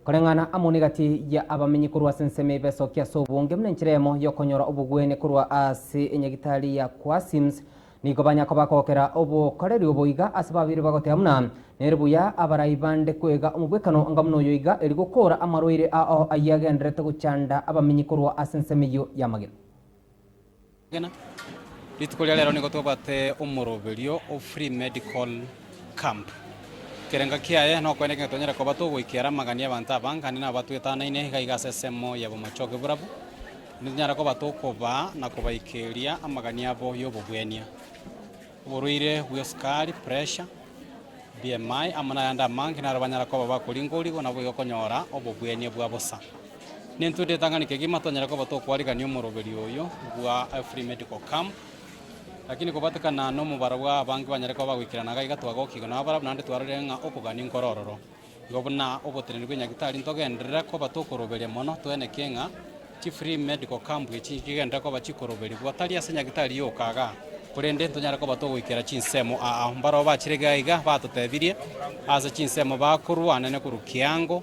Korengana amoni gati ya abamenyi kurwa senseme beso kia sobunge mnenchiremo yokonyora obugwene kurwa ase enyagitari ya kwa Sims niko banyako bakokera obukoreri obuiga ase babiri bagote amuna nerbuya abarayibande kwega omubwekano ngamuno yoiga eri gukora amarwaire ao ayagenderete guchanda abamenyi kurwa ase ensemeyo yamagena Litukolia lero niko tubate omoroberio o free medical camp kerenga kiaye no kwene ketonyera ko batu gwikira magania abantu abangani na batu etanaine higa sesemo yabo machoke burabu ninyara ko batu koba na kubaikeria amagania abo yobugwenia uruire sukari pressure BMI amana yanda mangi na rabanyara ko baba kulingoli na bwo konyora obugwenia bwa bosa nintude tangani kegima tonyera ko batu kwariganio omoroberio oyo bwa free medical camp lakini kubatikana no mubarabwa abangi banyareko bagwikirana gaiga twagokigo na barabwa nande twararenga okugani nkorororo gobuna oboteneri bw'enyagitari ntogenderera ko batokoroberia mono twene kenga chi free medical camp gikigenda ko bachikoroberia gwatari ase nyagitari yokaga kurende ntonyara ko batogwikira chinsemo mbaro bachirega iga batotebirie ase chinsemo bakurwa nene kurukiango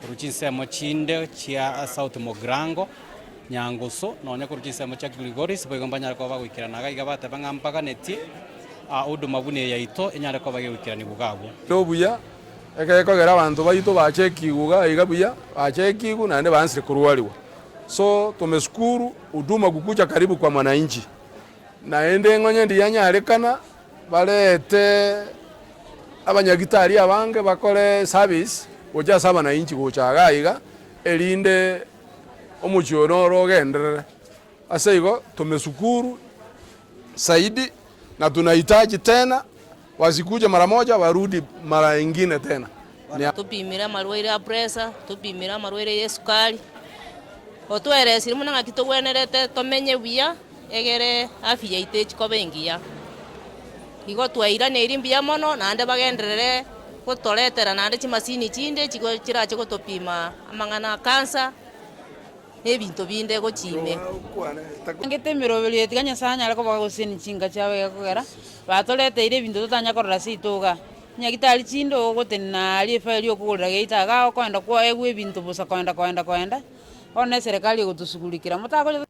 kuruchinsemo chinde chia South Mogrango Nyanguso nonya kurukisemo cha Grigoris bogombanya ko bagwikirana gaiga bate bangampaga neti udu mabune yaito enyara ko bagwikirana bugabo tobuya ekayekogera abantu bayito bachekiguga igabuya bachekigu nande bansire kurwaliwa so tumeshukuru huduma kukuja karibu kwa mwananchi naende ngonye ndiyanyarekana balete abanyagitari abange bakole service oja saba na inchi gochaga iga elinde omuchionoro ogenderere asaigo tumeshukuru saidi na tunahitaji tena wasikuja mara moja warudi mara nyingine tena tupimira marwaire ya pressure tupimira marwaire ya sukari otweresi rimwe na kitogwenerete tomenye buya egere afya itechi kobengia igo twairane irimbia mono nande bagenderere gotoretera nande chimasini chinde chigo chirache gotopima amangana cancer ebintu binde gochime ngete mirobeli etiganya sanya ariko bagosini chinga chawe kugera batoleteire ebintu tutanya korora situga nyagitari chindo gotena ali faili okugurira geita ga kwenda kwa egwe ebintu busa kwenda one serikali gotusugulikira mutako